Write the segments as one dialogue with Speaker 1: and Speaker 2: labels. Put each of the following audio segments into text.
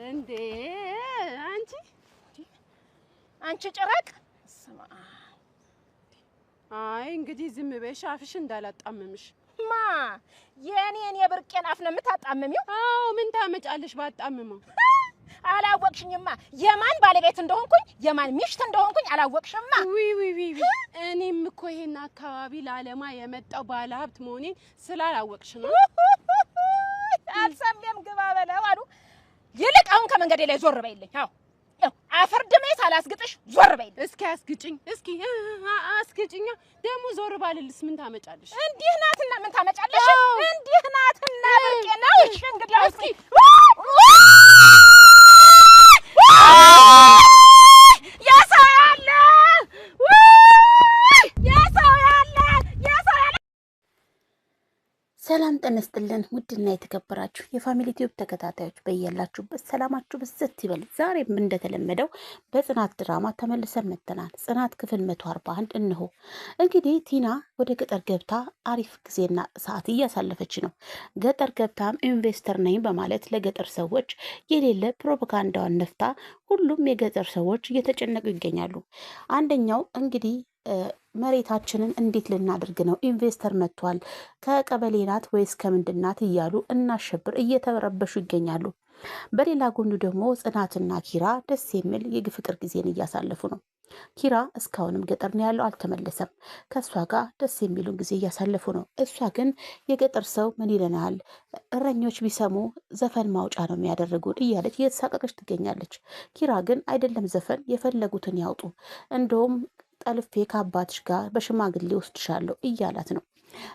Speaker 1: እንዴ አንቺ
Speaker 2: አንቺ ጭራቅ ስማ።
Speaker 1: አይ እንግዲህ ዝም በይሽ አፍሽ እንዳላጣመምሽ።
Speaker 2: ማ የኔን የብርቄን አፍ ነው የምታጣመሚው?
Speaker 1: አዎ ምን ታመጫለሽ ባጣመመው?
Speaker 2: አላወቅሽኝማ የማን ባለቤት እንደሆንኩኝ የማን ሚስት እንደሆንኩኝ አላወቅሽማ።
Speaker 1: ዊ እኔም እኮ ይሄን አካባቢ ላለማ የመጣው ባለሀብት መሆኔን ስላላወቅሽ ነው።
Speaker 2: አልሰምም ግባ በለው አሉ። ይልቅ አሁን ከመንገዴ ላይ ዞር በይልኝ። አዎ አፈር ድሜ ሳላስግጥሽ ዞር በይልኝ።
Speaker 1: እስኪ አስግጭኝ፣ እስኪ አስግጭኛ። ደግሞ ዞር ባልልስ ምን ታመጫለሽ?
Speaker 2: እንዲህ ናትና ምን ታመጫለሽ? እንዲህ ናትና ብርቄ ነው። እሺ እንግዲህ እስኪ ሰላም ተነስተልን ውድና የተከበራችሁ የፋሚሊ ቲዩብ ተከታታዮች በእያላችሁበት ሰላማችሁ ብዝት ይበል። ዛሬም እንደተለመደው በጽናት ድራማ ተመልሰን መጥተናል። ጽናት ክፍል 141 እንሆ። እንግዲህ ቲና ወደ ገጠር ገብታ አሪፍ ጊዜና ሰዓት እያሳለፈች ነው። ገጠር ገብታም ኢንቨስተር ነኝ በማለት ለገጠር ሰዎች የሌለ ፕሮፓጋንዳዋን ነፍታ ሁሉም የገጠር ሰዎች እየተጨነቁ ይገኛሉ። አንደኛው እንግዲህ መሬታችንን እንዴት ልናደርግ ነው? ኢንቨስተር መጥቷል፣ ከቀበሌ ናት ወይስ ከምንድናት እያሉ እናሸብር እየተረበሹ ይገኛሉ። በሌላ ጎኑ ደግሞ ጽናትና ኪራ ደስ የሚል የፍቅር ጊዜን እያሳለፉ ነው። ኪራ እስካሁንም ገጠር ነው ያለው፣ አልተመለሰም። ከእሷ ጋር ደስ የሚሉን ጊዜ እያሳለፉ ነው። እሷ ግን የገጠር ሰው ምን ይለናል፣ እረኞች ቢሰሙ ዘፈን ማውጫ ነው የሚያደርጉን እያለች እየተሳቀቀች ትገኛለች። ኪራ ግን አይደለም ዘፈን የፈለጉትን ያውጡ፣ እንደውም ጠልፌ ከአባትሽ ጋር በሽማግሌ ወስድሻለሁ እያላት ነው።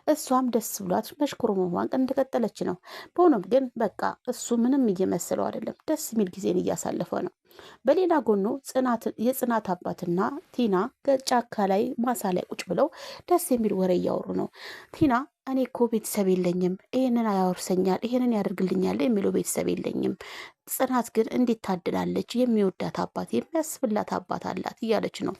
Speaker 2: እሷም ደስ ብሏት መሽኮርመሟን እንደቀጠለች ነው። በሆኖም ግን በቃ እሱ ምንም እየመሰለው አይደለም፣ ደስ የሚል ጊዜን እያሳለፈ ነው። በሌላ ጎኑ የጽናት አባትና ቲና ጫካ ላይ ማሳ ላይ ቁጭ ብለው ደስ የሚል ወሬ እያወሩ ነው። ቲና እኔ እኮ ቤተሰብ የለኝም፣ ይሄንን ያወርሰኛል፣ ይሄንን ያደርግልኛል የሚለው ቤተሰብ የለኝም። ጽናት ግን እንዴት ታድላለች፣ የሚወዳት አባት የሚያስብላት አባት አላት እያለች ነው።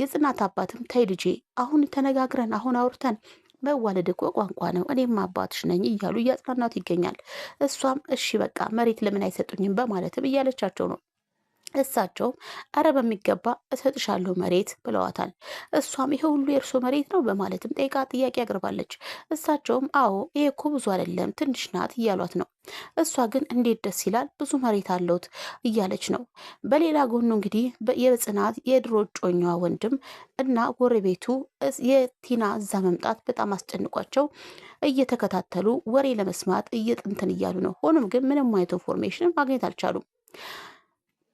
Speaker 2: የጽናት አባትም ተይ ልጄ፣ አሁን ተነጋግረን አሁን አውርተን መዋለድ እኮ ቋንቋ ነው፣ እኔም አባትሽ ነኝ እያሉ እያጽናናት ይገኛል። እሷም እሺ በቃ መሬት ለምን አይሰጡኝም በማለትም እያለቻቸው ነው። እሳቸውም አረ በሚገባ እሰጥሻለሁ መሬት ብለዋታል። እሷም ይሄ ሁሉ የእርሶ መሬት ነው በማለትም ጠይቃ ጥያቄ አቅርባለች። እሳቸውም አዎ ይሄ እኮ ብዙ አይደለም ትንሽ ናት እያሏት ነው። እሷ ግን እንዴት ደስ ይላል ብዙ መሬት አለውት እያለች ነው። በሌላ ጎኑ እንግዲህ የጽናት የድሮ እጮኛዋ ወንድም እና ጎረቤቱ የቲና እዛ መምጣት በጣም አስጨንቋቸው እየተከታተሉ ወሬ ለመስማት እየጥንትን እያሉ ነው። ሆኖም ግን ምንም አይነት ኢንፎርሜሽን ማግኘት አልቻሉም።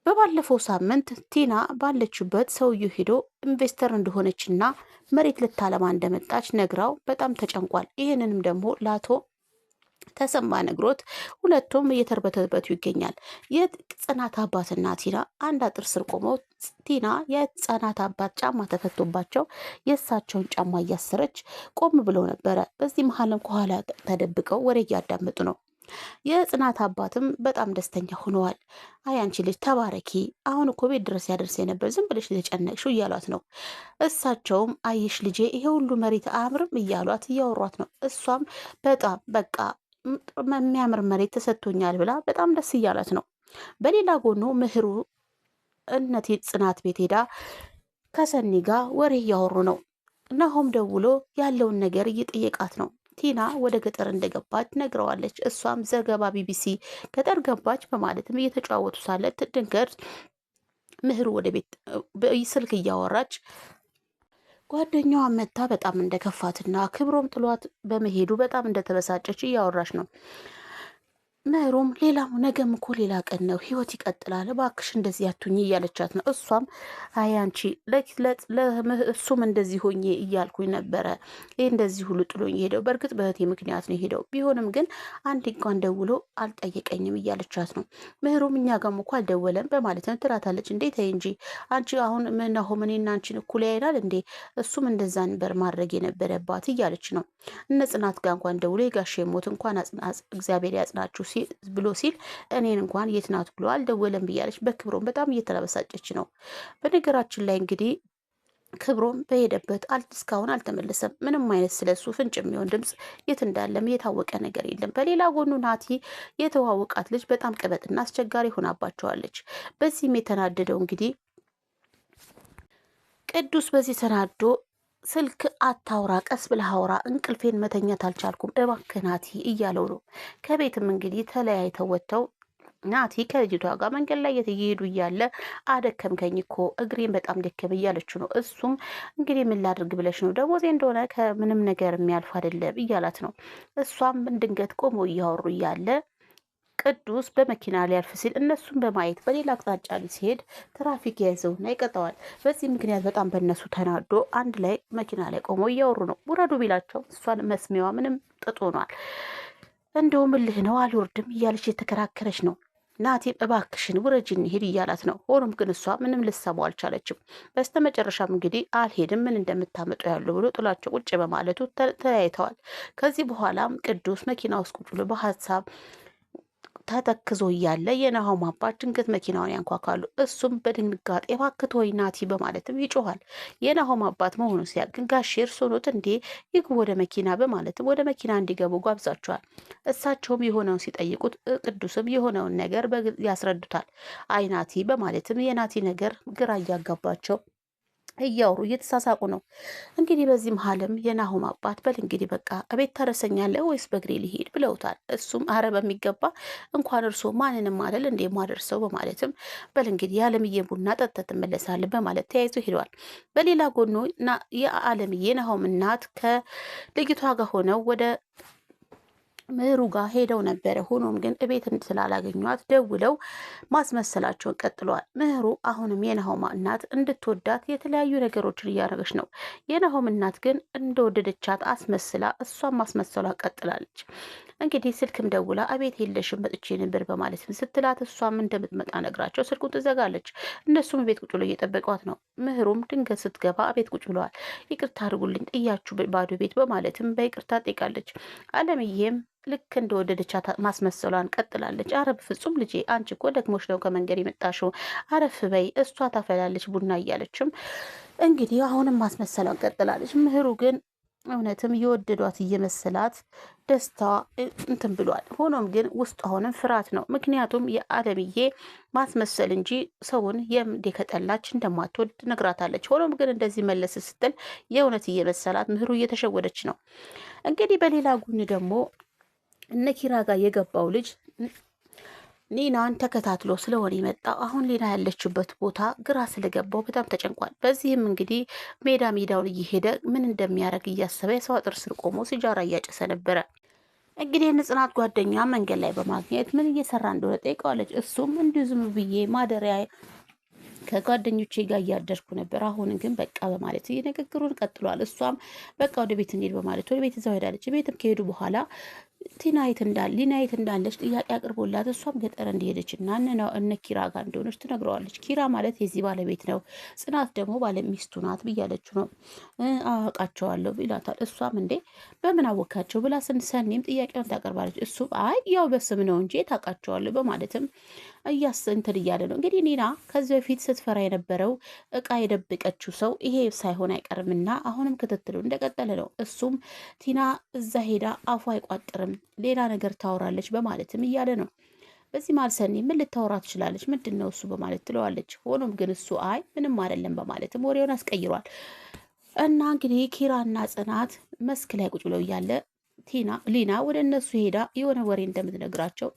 Speaker 2: በባለፈው ሳምንት ቲና ባለችበት ሰውዬው ሄዶ ኢንቨስተር እንደሆነችና መሬት ልታለማ እንደመጣች ነግራው በጣም ተጨንቋል። ይህንንም ደግሞ ለአቶ ተሰማ ነግሮት ሁለቱም እየተርበተበቱ ይገኛል። የጽናት አባትና ቲና አንድ አጥር ስር ቆመው ቲና የጽናት አባት ጫማ ተፈቶባቸው የእሳቸውን ጫማ እያሰረች ቆም ብለው ነበረ። በዚህ መሀልም ከኋላ ተደብቀው ወሬ እያዳመጡ ነው። የጽናት አባትም በጣም ደስተኛ ሆነዋል። አይ አንቺ ልጅ ተባረኪ፣ አሁን እኮ ቤት ድረስ ያደርሰ ነበር፣ ዝም ብለሽ የተጨነቅሽው እያሏት ነው። እሳቸውም አይሽ ልጄ ይሄ ሁሉ መሬት አያምርም እያሏት እያወሯት ነው። እሷም በጣም በቃ የሚያምር መሬት ተሰጥቶኛል ብላ በጣም ደስ እያላት ነው። በሌላ ጎኑ ምህሩ እነቴ ጽናት ቤት ሄዳ ከሰኒ ጋር ወሬ እያወሩ ነው። ናሆም ደውሎ ያለውን ነገር እየጠየቃት ነው። ቲና ወደ ገጠር እንደገባች ነግረዋለች። እሷም ዘገባ ቢቢሲ ገጠር ገባች በማለትም እየተጫወቱ ሳለ ድንገት ምህሩ ወደ ቤት ስልክ እያወራች ጓደኛዋ መታ በጣም እንደከፋትና ክብሮም ጥሏት በመሄዱ በጣም እንደተበሳጨች እያወራች ነው። ምህሩም ሌላው ነገም እኮ ሌላ ቀን ነው፣ ህይወት ይቀጥላል፣ እባክሽ እንደዚህ አትሁኝ እያለቻት ነው። እሷም አይ አንቺ እሱም እንደዚህ ሆኜ እያልኩኝ ነበረ፣ ይህ እንደዚህ ሁሉ ጥሎኝ ሄደው፣ በእርግጥ በእህቴ ምክንያት ነው ሄደው፣ ቢሆንም ግን አንድ እንኳን ደውሎ አልጠየቀኝም እያለቻት ነው። ምህሩም እኛ ጋርም እኮ አልደወለም በማለት ነው ትላታለች። እንዴ ተይ እንጂ አንቺ አሁን ምናሆም እኔና አንቺን እኩል ያይናል እንዴ? እሱም እንደዛ ነበር ማድረግ የነበረባት እያለች ነው። እነ ጽናት ጋር እንኳን ደውሎ የጋሼ ሞት እንኳን እግዚአብሔር ያጽናችሁ ብሎ ሲል እኔን እንኳን የት ናት ብሎ አልደወለም ብያለች። በክብሮም በጣም እየተበሳጨች ነው። በነገራችን ላይ እንግዲህ ክብሮም በሄደበት እስካሁን አልተመለሰም። ምንም አይነት ስለሱ ፍንጭ የሚሆን ድምፅ የት እንዳለም የታወቀ ነገር የለም። በሌላ ጎኑ ናቲ የተዋወቃት ልጅ በጣም ቀበጥና አስቸጋሪ ሆናባቸዋለች። በዚህም የተናደደው እንግዲህ ቅዱስ በዚህ ተናዶ ስልክ አታውራ፣ ቀስ ብለህ አውራ፣ እንቅልፌን መተኛት አልቻልኩም እባክህ ናቲ እያለው ነው። ከቤትም እንግዲህ ተለያይተው ወጥተው ናቲ ከልጅቷ ጋር መንገድ ላይ እየሄዱ እያለ አደከምከኝ እኮ እግሬን በጣም ደከመ እያለችው ነው። እሱም እንግዲህ ምን ላድርግ ብለሽ ነው ደሞዜ እንደሆነ ከምንም ነገር የሚያልፍ አይደለም እያላት ነው። እሷም ድንገት ቆሞ እያወሩ እያለ ቅዱስ በመኪና ሊያልፍ ሲል እነሱን በማየት በሌላ አቅጣጫ ሲሄድ ትራፊክ ያይዘውና ይቀጠዋል። በዚህ ምክንያት በጣም በእነሱ ተናዶ አንድ ላይ መኪና ላይ ቆሞ እያወሩ ነው። ውረዱ ቢላቸው እሷን መስሚያዋ ምንም ጥጥ ሆኗል። እንደውም እልህ ነው አልወርድም እያለች የተከራከረች ነው። ናቲም እባክሽን ውረጅ እንሂድ እያላት ነው። ሆኖም ግን እሷ ምንም ልትሰማው አልቻለችም። በስተመጨረሻም እንግዲህ አልሄድም ምን እንደምታመጡ ያሉ ብሎ ጥላቸው ቁጭ በማለቱ ተለያይተዋል። ከዚህ በኋላም ቅዱስ መኪና ውስጥ ቁጭ ብሎ በሀሳብ ተተክዞ እያለ የናሆም አባት ድንገት መኪናውን ያንኳኳሉ። እሱም በድንጋጤ እባክህ ተወኝ ናቲ በማለትም ይጮኋል። የናሆም አባት መሆኑን ሲያውቅ ጋሼ እርስዎ ኖት እንዴ ይግቡ ወደ መኪና በማለትም ወደ መኪና እንዲገቡ ጋብዛቸዋል። እሳቸውም የሆነውን ሲጠይቁት ቅዱስም የሆነውን ነገር ያስረዱታል። አይ ናቲ በማለትም የናቲ ነገር ግራ እያጋባቸው እያወሩ እየተሳሳቁ ነው። እንግዲህ በዚህ መሀልም የናሆም አባት በል እንግዲህ በቃ እቤት ታደርሰኛለህ ወይስ በእግሬ ሊሄድ ብለውታል። እሱም አረ በሚገባ እንኳን እርሶ ማንንም አለል እንደ ማደርሰው በማለትም በል እንግዲህ የአለምዬ ቡና ጠጥተህ ትመለሳለህ በማለት ተያይዞ ሄደዋል። በሌላ ጎኑ የአለምዬ ናሆም እናት ከልጅቷ ጋር ሆነው ወደ ምህሩ ጋር ሄደው ነበረ። ሆኖም ግን እቤት ስላላገኟት ደውለው ማስመሰላቸውን ቀጥለዋል። ምህሩ አሁንም የናሆም እናት እንድትወዳት የተለያዩ ነገሮችን እያደረገች ነው። የናሆም እናት ግን እንደወደደቻት አስመስላ እሷን ማስመሰሏን ቀጥላለች። እንግዲህ ስልክም ደውላ እቤት የለሽም መጥቼ ነበር በማለትም ስትላት እሷም እንደምትመጣ ነግራቸው ስልኩን ትዘጋለች። እነሱም ቤት ቁጭ ብሎ እየጠበቋት ነው። ምህሩም ድንገት ስትገባ ቤት ቁጭ ብለዋል። ይቅርታ አድርጉልኝ ጥያችሁ ባዶ ቤት በማለትም በይቅርታ ጠይቃለች። አለምዬም ልክ እንደወደደቻት ማስመሰሏን ቀጥላለች። አረብ ፍጹም ልጄ አንቺ እኮ ደክሞሽ ነው ከመንገድ የመጣሽው፣ አረፍ በይ እሷ ታፈላለች ቡና እያለችም እንግዲህ አሁንም ማስመሰሏን ቀጥላለች። ምህሩ ግን እውነትም የወደዷት እየመሰላት ደስታ እንትን ብሏል። ሆኖም ግን ውስጥ አሁንም ፍርሃት ነው። ምክንያቱም የአለምዬ ማስመሰል እንጂ ሰውን ከጠላች እንደማትወድ ነግራታለች። ሆኖም ግን እንደዚህ መለስ ስትል የእውነት እየመሰላት ምህሩ እየተሸወደች ነው። እንግዲህ በሌላ ጎን ደግሞ እነ ኪራ ጋር የገባው ልጅ ሊናን ተከታትሎ ስለሆነ የመጣው አሁን ሊና ያለችበት ቦታ ግራ ስለገባው በጣም ተጨንቋል። በዚህም እንግዲህ ሜዳውን እየሄደ ምን እንደሚያደርግ እያሰበ የሰው አጥር ስር ቆሞ ሲጃራ እያጨሰ ነበረ። እንግዲህ የጽናት ጓደኛ መንገድ ላይ በማግኘት ምን እየሰራ እንደሆነ ጠይቀዋለች። እሱም እንዲሁ ዝም ብዬ ማደሪያ ከጓደኞቼ ጋር እያደርኩ ነበር፣ አሁን ግን በቃ በማለት ንግግሩን ቀጥሏል። እሷም በቃ ወደ ቤት እንሄድ በማለት ወደ ቤት እዛው ሄዳለች። ቤትም ከሄዱ በኋላ ሊና የት እንዳለች ጥያቄ አቅርቦላት እሷም ገጠር እንደሄደች እና እነ ኪራ ጋር እንደሆነች ትነግረዋለች። ኪራ ማለት የዚህ ባለቤት ነው፣ ጽናት ደግሞ ባለሚስቱ ናት ብያለችው ነው። አውቃቸዋለሁ ይላታል። እሷም እንዴ በምን አወካቸው ብላ ስንሰኔም ጥያቄውን ታቀርባለች። እሱም አይ ያው በስም ነው እንጂ ታውቃቸዋለሁ በማለትም እንትን እያለ ነው። እንግዲህ ኒና ከዚህ በፊት ስትፈራ የነበረው እቃ የደበቀችው ሰው ይሄ ሳይሆን አይቀርምና አሁንም ክትትሉ እንደቀጠለ ነው። እሱም ቲና እዛ ሄዳ አፏ አይቋጥርም ሌላ ነገር ታወራለች በማለትም እያለ ነው። በዚህ መሀል ሰኒ ምን ልታወራ ትችላለች? ምንድን ነው እሱ በማለት ትለዋለች። ሆኖም ግን እሱ አይ ምንም አይደለም በማለትም ወሬውን አስቀይሯል። እና እንግዲህ ኪራና ጽናት መስክ ላይ ቁጭ ብለው እያለ ሊና ወደ እነሱ ሄዳ የሆነ ወሬ እንደምትነግራቸው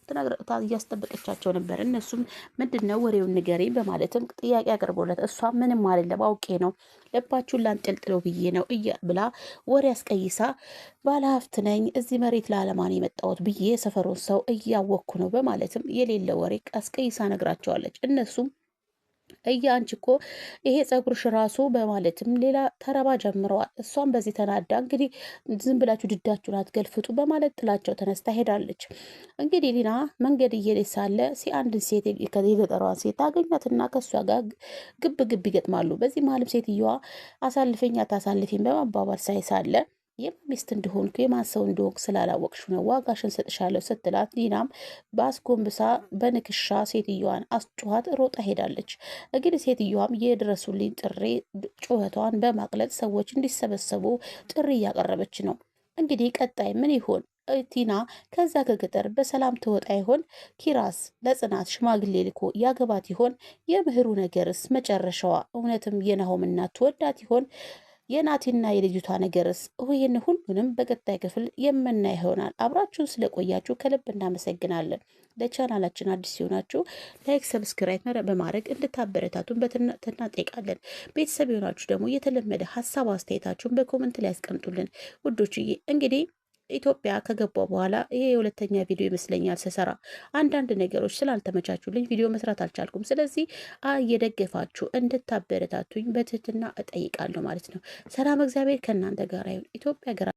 Speaker 2: እያስጠበቀቻቸው ነበር። እነሱም ምንድነው ወሬውን ንገሪ በማለትም ጥያቄ አቅርቦለት እሷ ምንም አይደለም አውቄ ነው ልባችሁን ላንጠልጥለው ብዬ ነው ብላ ወሬ አስቀይሳ ባለሀብት ነኝ እዚህ መሬት ለአለማን የመጣሁት ብዬ የሰፈሩን ሰው እያወቅኩ ነው በማለትም የሌለ ወሬ አስቀይሳ ነግራቸዋለች። እነሱም አንቺ እኮ ይሄ ጸጉርሽ ራሱ በማለትም ሌላ ተረባ ጀምረዋል። እሷም በዚህ ተናዳ እንግዲህ ዝም ብላችሁ ድዳችሁን አትገልፍጡ በማለት ጥላቸው ተነስታ ሄዳለች። እንግዲህ ሊና መንገድ እየሄደች ሳለ አንድ ሴት የገጠሯን ሴት ታገኛትና ከእሷ ጋር ግብ ይገጥማሉ። በዚህ መሀልም ሴትየዋ አሳልፈኝ አታሳልፊኝ በማባባል ሳይ ሳለ የማን እንደሆንኩ የማን ሰው እንደሆንኩ ስላላወቅሽ ነው ዋጋሽን ሰጥሻለሁ ስትላት፣ ዲናም በአስጎንብሳ በንክሻ ሴትዮዋን አስጮኋት ሮጣ ሄዳለች። እንግዲህ ሴትዮዋም የድረሱልኝ ጥሪ ጩኸቷን በማቅለጥ ሰዎች እንዲሰበሰቡ ጥሪ እያቀረበች ነው። እንግዲህ ቀጣይ ምን ይሆን? ቲና ከዛ ከገጠር በሰላም ትወጣ ይሆን? ኪራስ ለጽናት ሽማግሌ ልኮ ያገባት ይሆን? የምህሩ ነገርስ መጨረሻዋ እውነትም የናሆም እናት ትወዳት ይሆን? የናቲና የልጅቷ ነገርስ? ይህን ሁሉንም በቀጣይ ክፍል የምናይ ይሆናል። አብራችሁን ስለቆያችሁ ከልብ እናመሰግናለን። ለቻናላችን አዲስ ሲሆናችሁ ላይክ፣ ሰብስክራይብ በማድረግ እንድታበረታቱን በትህትና እንጠይቃለን። ቤተሰብ የሆናችሁ ደግሞ የተለመደ ሀሳብ አስተያየታችሁን በኮመንት ላይ ያስቀምጡልን ውዶችዬ። እንግዲህ ኢትዮጵያ ከገባው በኋላ ይሄ የሁለተኛ ቪዲዮ ይመስለኛል ስሰራ አንዳንድ ነገሮች ስላልተመቻቹልኝ ቪዲዮ መስራት አልቻልኩም። ስለዚህ እየደገፋችሁ እንድታበረታቱኝ በትህትና እጠይቃለሁ ማለት ነው። ሰላም እግዚአብሔር ከእናንተ ጋር ይሁን። ኢትዮጵያ ሀገራ